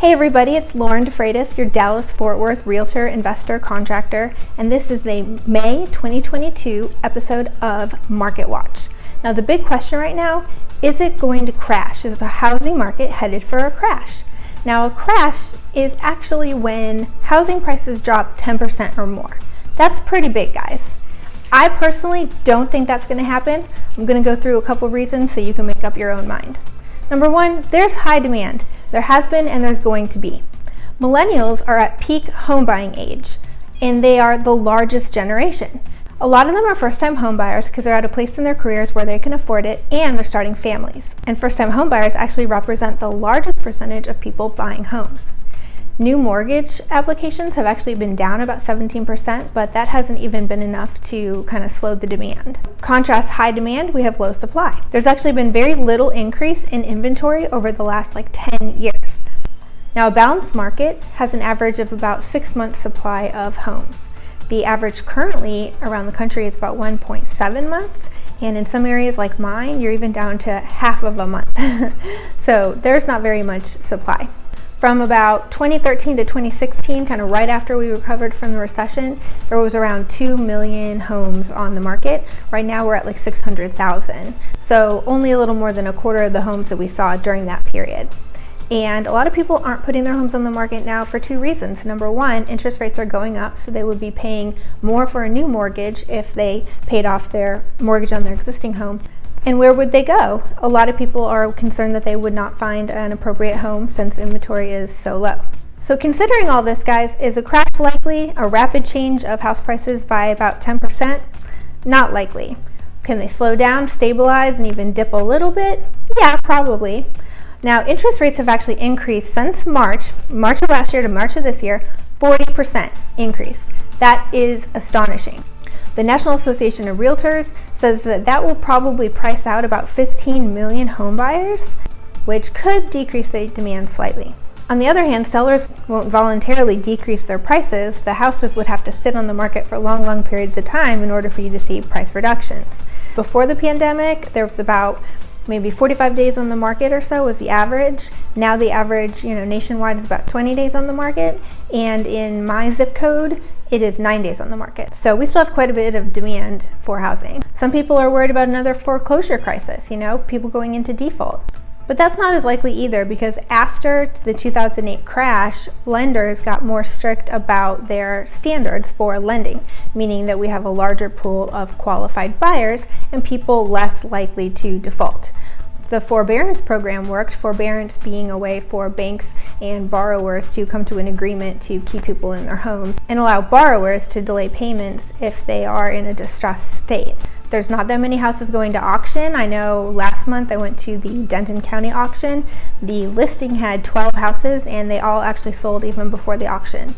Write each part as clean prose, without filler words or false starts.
Hey everybody, it's Lauren DeFreitas, your Dallas-Fort Worth Realtor, Investor, Contractor, and this is the May 2022 episode of Market Watch. Now the big question right now, is it going to crash? Is the housing market headed for a crash? Now a crash is actually when housing prices drop 10% or more. That's pretty big, guys. I personally don't think that's going to happen. I'm going to go through a couple reasons so you can make up your own mind. Number one, there's high demand. There has been and there's going to be. Millennials are at peak home buying age and they are the largest generation. A lot of them are first-time home buyers because they're at a place in their careers where they can afford it and they're starting families. And first-time home buyers actually represent the largest percentage of people buying homes. New mortgage applications have actually been down about 17%, but that hasn't even been enough to kind of slow the demand. Contrast high demand, we have low supply. There's actually been very little increase in inventory over the last 10 years. Now a balanced market has an average of about 6 months supply of homes. The average currently around the country is about 1.7 months, and in some areas like mine, you're even down to half of a month. So there's not very much supply. From about 2013 to 2016, kind of right after we recovered from the recession, there was around 2 million homes on the market. Right now we're at 600,000. So only a little more than a quarter of the homes that we saw during that period. And a lot of people aren't putting their homes on the market now for two reasons. Number one, interest rates are going up, so they would be paying more for a new mortgage if they paid off their mortgage on their existing home. And where would they go? A lot of people are concerned that they would not find an appropriate home since inventory is so low. So considering all this, guys, is a crash likely? A rapid change of house prices by about 10%? Not likely. Can they slow down, stabilize, and even dip a little bit? Yeah, probably. Now, interest rates have actually increased since March of last year to March of this year, 40% increase. That is astonishing. The National Association of Realtors says that will probably price out about 15 million home buyers, which could decrease the demand slightly. On the other hand, sellers won't voluntarily decrease their prices. The houses would have to sit on the market for long periods of time in order for you to see price reductions. Before the pandemic, there was about maybe 45 days on the market or so was the average. Now the average, nationwide is about 20 days on the market. And in my zip code, it is 9 days on the market. So we still have quite a bit of demand for housing. Some people are worried about another foreclosure crisis, people going into default. But that's not as likely either, because after the 2008 crash, lenders got more strict about their standards for lending, meaning that we have a larger pool of qualified buyers and people less likely to default. The forbearance program worked, forbearance being a way for banks and borrowers to come to an agreement to keep people in their homes and allow borrowers to delay payments if they are in a distressed state. There's not that many houses going to auction. I know last month I went to the Denton County auction. The listing had 12 houses and they all actually sold even before the auction.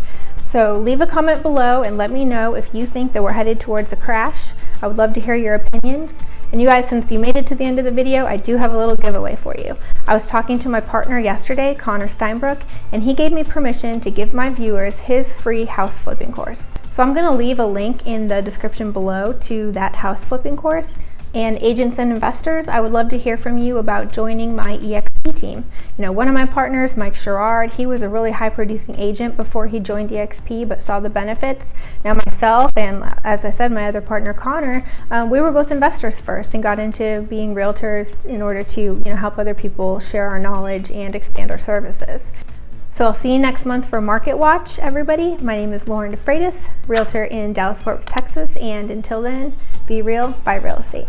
So leave a comment below and let me know if you think that we're headed towards a crash. I would love to hear your opinions. And you guys, since you made it to the end of the video, I do have a little giveaway for you. I was talking to my partner yesterday, Connor Steinbrook, and he gave me permission to give my viewers his free house flipping course. So I'm going to leave a link in the description below to that house flipping course. And agents and investors, I would love to hear from you about joining my EXP team. One of my partners, Mike Sherrard, he was a really high producing agent before he joined EXP but saw the benefits. Now myself and, as I said, my other partner Connor, we were both investors first and got into being realtors in order to help other people share our knowledge and expand our services. So I'll see you next month for Market Watch, everybody. My name is Lauren DeFreitas, realtor in Dallas-Fort Worth, Texas, and until then, be real, buy real estate.